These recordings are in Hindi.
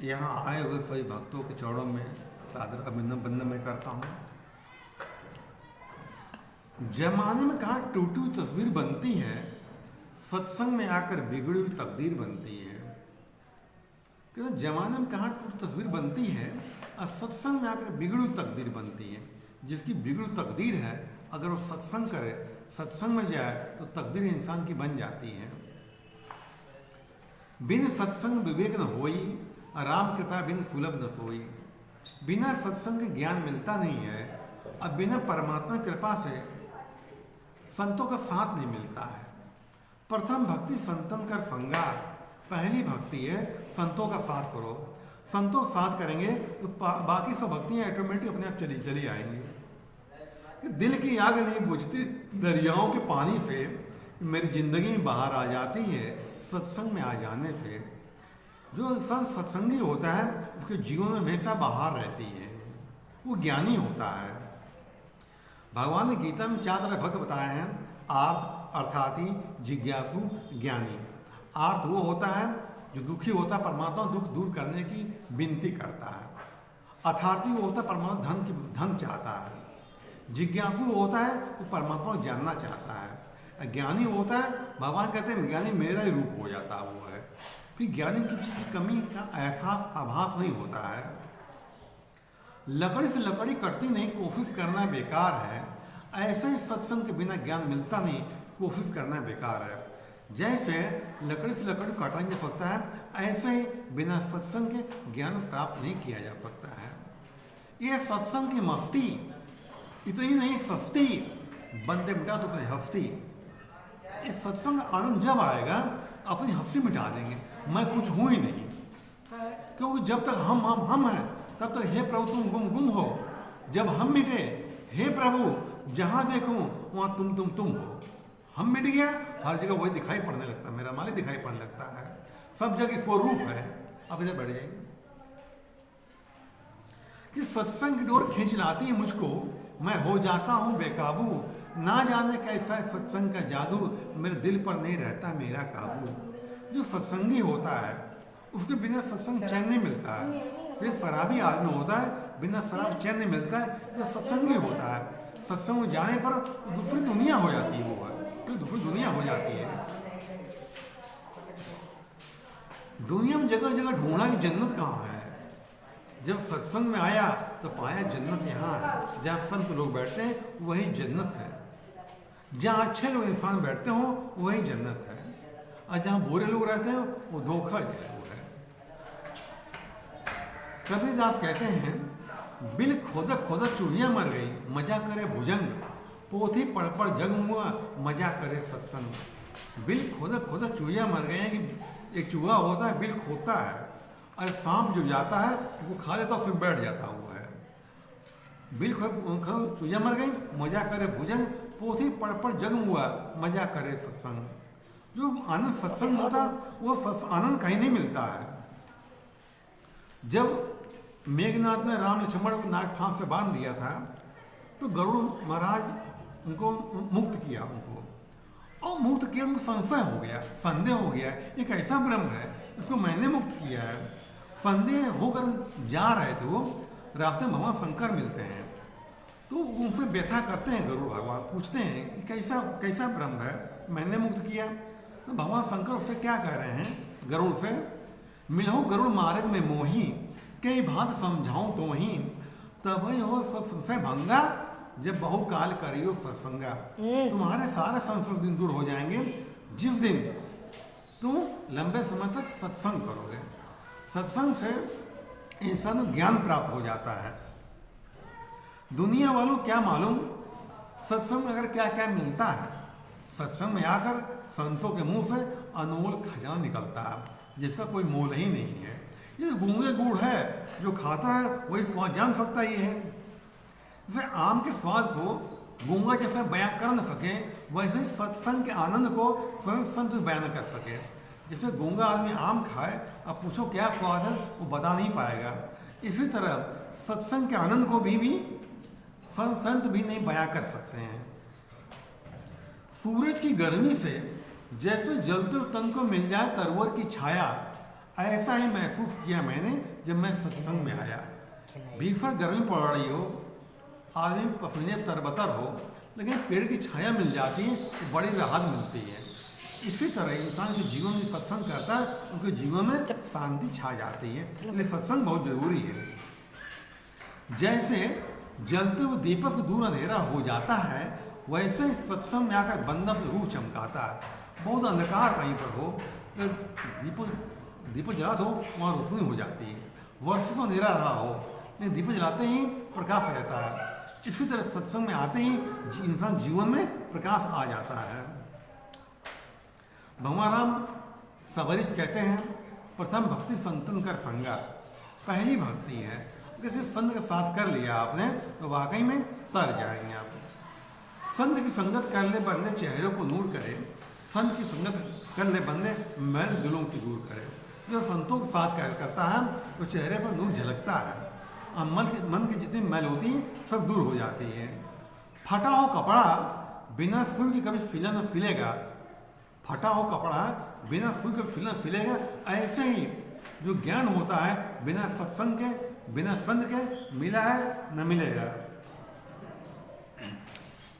यहाँ आए हुए सभी भक्तों के चरणों में सादर अभिनंदन मैं करता हूँ। जमाने में कहाँ टूटी हुई तस्वीर बनती है, सत्संग में आकर बिगड़ी हुई तकदीर बनती है। क्योंकि जमाने में कहाँ टूटी तस्वीर बनती है और सत्संग में आकर बिगड़ी हुई तकदीर बनती है। जिसकी बिगड़ी तकदीर है, अगर वो सत्संग करे, सत्संग में जाए तो तकदीर इंसान की बन जाती है। बिन सत्संग विवेक न होई, राम कृपा बिन सुलभ न सोई। बिना सत्संग के ज्ञान मिलता नहीं है और बिना परमात्मा कृपा से संतों का साथ नहीं मिलता है। प्रथम भक्ति संतन कर संगा, पहली भक्ति है संतों का साथ करो। संतों साथ करेंगे तो बाकी सब भक्तियाँ ऑटोमेटिक अपने आप चली आएंगी। दिल की आग नहीं बुझती दरियाओं के पानी से, मेरी जिंदगी में बाहर आ जाती है सत्संग में आ जाने से। जो इंसान सत्संगी होता है उसके जीवन में हमेशा बाहर रहती है, वो ज्ञानी होता है। भगवान ने गीता में 4 तरह भक्त बताए हैं, आर्थ, अर्थार्थी, जिज्ञासु, ज्ञानी। आर्थ वो होता है जो दुखी होता है, परमात्मा दुख दूर करने की विनती करता है। अर्थार्थी वो होता है परमात्मा धन चाहता है। जिज्ञासु होता है वो परमात्मा को जानना चाहता है। ज्ञानी होता है, भगवान कहते हैं ज्ञानी मेरा ही रूप हो जाता है वो है। फिर ज्ञानी की किसी कमी का एहसास आभास नहीं होता है। लकड़ी से लकड़ी कटती नहीं, कोशिश करना बेकार है। ऐसे ही सत्संग के बिना ज्ञान मिलता नहीं, कोशिश करना बेकार है। जैसे लकड़ी से लकड़ी काटा नहीं जा सकता है, ऐसे ही बिना सत्संग के ज्ञान प्राप्त नहीं किया जा सकता है। यह सत्संग की मस्ती इतनी नहीं सस्ती, बंदे मिटा तो अपनी हस्ती। इस सत्संग आनंद जब आएगा अपनी हस्ती मिटा देंगे, मैं कुछ हूँ ही नहीं। क्योंकि जब तक हम हैं तब तक हे प्रभु तुम गुम हो। जब हम मिटे, हे प्रभु जहाँ देखूं वहाँ तुम हो। हम मिट गया, हर जगह वही दिखाई पड़ने लगता है, मेरा मालिक दिखाई पड़ने लगता है। सब जगह स्वरूप है। अब इधर बैठ जाएंगे कि सत्संग की डोर खींच लाती है मुझको, मैं हो जाता हूँ बेकाबू। ना जाने कैसा है सत्संग का जादू, मेरे दिल पर नहीं रहता मेरा काबू। जो सत्संगी होता है उसके बिना सत्संग चैन नहीं मिलता है। जो शराबी आदमी होता है बिना शराब चैन नहीं मिलता है। जो सत्संगी होता है सत्संग में जाने पर दूसरी दुनिया हो जाती है, वो है तो दूसरी दुनिया हो जाती है। दुनिया में जगह जगह ढूंढा कि जन्नत कहाँ है। जब सत्संग में आया तो पाया जन्नत यहाँ है। जहाँ संत लोग बैठते हैं वही जन्नत है। जहाँ अच्छे लोग इंसान बैठते हो वही जन्नत है, और जहाँ बुरे लोग रहते हैं वो धोखा है। कबीरदास कहते हैं, बिल खोदक खोदक चूहिया मर गई, मजा करे भुजंग। पोथी पढ़ पढ़ जग हुआ, मजा करे सत्संग। बिल खोदक खोदक चूहिया मर गए हैं कि एक चूहा होता है, बिल खोदता है और सांप जो जाता है वो खा लेता है, फिर बैठ जाता हुआ है। बिल चूहिया मर गई, मजा करे भुजंग। पोथी पढ़ पढ़ जग हुआ, मजा करे सत्संग। जो आनंद सत्संग होता वो आनंद कहीं नहीं मिलता है। जब मेघनाथ ने राम लक्ष्मण को नाग फांस से बांध दिया था तो गरुड़ महाराज उनको मुक्त किया, और मुक्त किया, उनको संशय हो गया, संदेह हो गया, एक ऐसा ब्रह्म है इसको मैंने मुक्त किया है। संदेह होकर जा रहे थे वो, रास्ते में भगवान शंकर मिलते हैं तो उनसे व्यथा करते हैं गरुड़ भगवान, पूछते हैं कि कैसा ब्रह्म है मैंने मुक्त किया। तो भगवान शंकर उससे क्या कह रहे हैं गरुड़ से, मिलहो गरुड़ मार्ग में मोही, कई भांत समझाऊं तो ही। तब हो सब संशय भंगा, जब बहुकाल करियो सत्संगा। तुम्हारे सारे संशय दिन दूर हो जाएंगे जिस दिन तुम लंबे समय तक सत्संग करोगे। सत्संग से इंसान को ज्ञान प्राप्त हो जाता है। दुनिया वालों क्या मालूम सत्संग में अगर क्या क्या मिलता है। सत्संग में आकर संतों के मुंह से अनमोल खजाना निकलता है जिसका कोई मोल ही नहीं है। ये गूंगे गुड़ है, जो खाता है वही स्वाद जान सकता ही है। जैसे आम के स्वाद को गूंगा जैसे बयां कर न सके, वैसे ही सत्संग के आनंद को स्वयं संत बयान कर सके। जैसे गूंगा आदमी आम खाए, अब पूछो क्या स्वाद है, वो बता नहीं पाएगा। इसी तरह सत्संग के आनंद को भी संत भी नहीं बयां कर सकते हैं। सूरज की गर्मी से जैसे जलते तन को मिल जाए तरवर की छाया, ऐसा ही महसूस किया मैंने जब मैं सत्संग में आया। भीषण गर्मी पड़ रही हो, आदमी पसीने से तरबतर हो, लेकिन पेड़ की छाया मिल जाती है तो बड़ी राहत मिलती है। इसी तरह इंसान के जीवन में सत्संग करता है, उनके जीवन में शांति छा जाती है। इसलिए सत्संग बहुत जरूरी है। जैसे जलते हुए दीपक से दूर अंधेरा हो जाता है, वैसे ही सत्संग में आकर बंदा अपनी रूह चमकाता है। बहुत अंधकार कहीं पर हो, दीपक जला दो, वहाँ रोशनी हो जाती है। वर्षों से अंधेरा रहा हो, लेकिन दीपक जलाते ही प्रकाश रहता है। इसी तरह सत्संग में आते ही इंसान जीवन में प्रकाश आ जाता है। भगवान राम सबरीश कहते हैं, प्रथम भक्ति संतन कर संगा। पहली भक्ति है, किसी संत के साथ कर लिया आपने तो वाकई में तर जाएंगे आप। संत की संगत कर ले बंदे चेहरों को नूर करे, संत की संगत कर ले बंदे मैल दिलों की दूर करे। जो संतों के साथ करता है तो चेहरे पर नूर झलकता है और मन की जितनी मैल होती है सब दूर हो जाती है। फटा हो कपड़ा बिना सुई के कभी सिला न सिलेगा। फटा हो कपड़ा बिना सुई के सिला सिलेगा। ऐसे ही जो ज्ञान होता है बिना सत्संग के, बिना संत के मिला है न मिलेगा।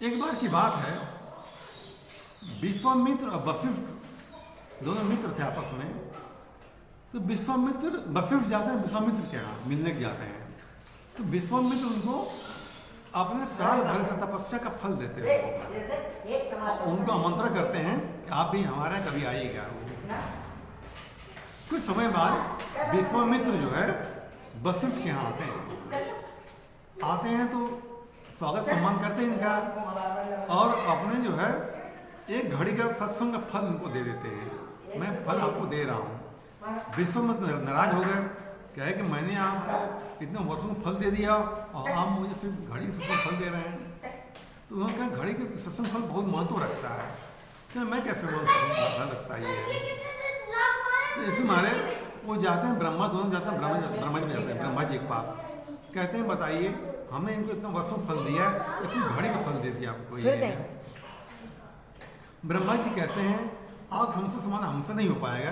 एक बार की बात है, विश्वामित्र और वशिष्ठ दोनों मित्र थे आपस में। तो विश्वामित्र वशिष्ठ जाते हैं विश्वामित्र के यहाँ मिलने के जाते हैं। तो विश्वामित्र उनको अपने साल भर का तपस्या का फल देते हैं, उनको आमंत्रण करते हैं कि आप भी हमारे यहाँ कभी आइएगा। कुछ समय बाद विश्वामित्र जो है वशिष्ठ के यहाँ आते हैं तो स्वागत सम्मान करते हैं इनका, और अपने जो है एक घड़ी का सत्संग का फल उनको दे देते हैं। मैं फल आपको दे रहा हूँ। विश्वामित्र नाराज हो गए, कहे कि मैंने आपको इतने वर्षों में फल दे दिया और आप मुझे सिर्फ घड़ी के सत्संग फल दे रहे हैं। तो उन्होंने कहा घड़ी के सत्संग फल बहुत महत्व रखता है, तो मैं कैसे महत्व रखता है ये। तो इसी मारे वो जाते हैं ब्रह्मा, दोनों जाते हैं ब्रह्मा जी में जाते हैं। ब्रह्मा जी के पास कहते हैं बताइए हमने इनको इतना वर्षों फल दिया है, लेकिन घड़ी का फल दे दिया आपको ये। ब्रह्मा जी कहते हैं आप हमसे समान हमसे नहीं हो पाएगा,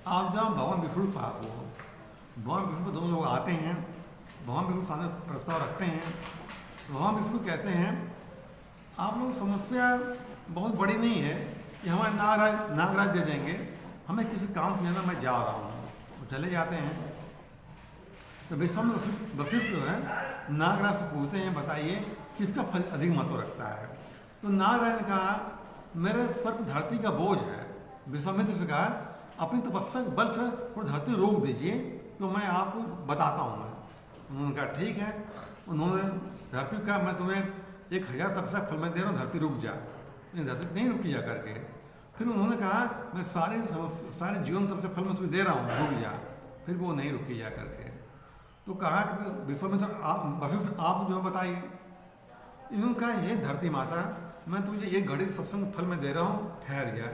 आप जहाँ भगवान विष्णु पास हो। भगवान विष्णु पर दोनों लोग आते हैं, भगवान विष्णु सामने प्रस्ताव रखते हैं। भगवान विष्णु कहते हैं आप लोग समस्या बहुत बड़ी नहीं है कि हमारे नागराज दे देंगे, हमें किसी काम से जाना, मैं जा रहा हूँ। वो चले जाते हैं। तो विश्वामित्र वशिष्ठ जो है नागराज से पूछते हैं बताइए किसका फल अधिक महत्व रखता है। तो नागराज ने कहा मेरे सर पर धरती का बोझ है। विश्वामित्र से कहा अपनी तपस्या के बल से और धरती रोक दीजिए तो मैं आपको बताता हूँ। मैं उन्होंने कहा ठीक है। उन्होंने धरती का मैं तुम्हें 1000 तपस्या फल मैं दे रहा हूँ, धरती रुक जा। धरती नहीं रुकी जा करके। फिर उन्होंने कहा मैं सारे जीवन तपस्या फल मैं तुम्हें दे रहा हूँ, रुक जा। फिर वो नहीं रुकी जा करके। तो कहा कि विश्वामित्र वशिष्ठ आप जो बताइए। इन्होंने कहा ये धरती माता मैं तुझे एक घड़ी सत्संग फल में दे रहा हूँ, ठहर जा।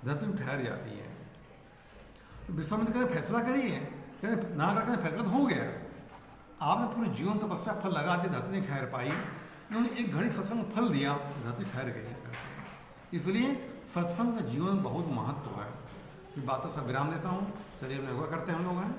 धरती में ठहर जाती है। तो विश्वामित्र कहते फैसला करिए। कहते नागराज का फैसला तो हो गया, आपने पूरे जीवन तपस्या फल लगा दिया, धरती नहीं ठहर पाई। उन्होंने एक घड़ी सत्संग फल दिया, धरती ठहर गई। इसलिए सत्संग का जीवन बहुत महत्व है। बातों से विराम देता हूँ। चलिए योगा करते हैं हम लोग हैं।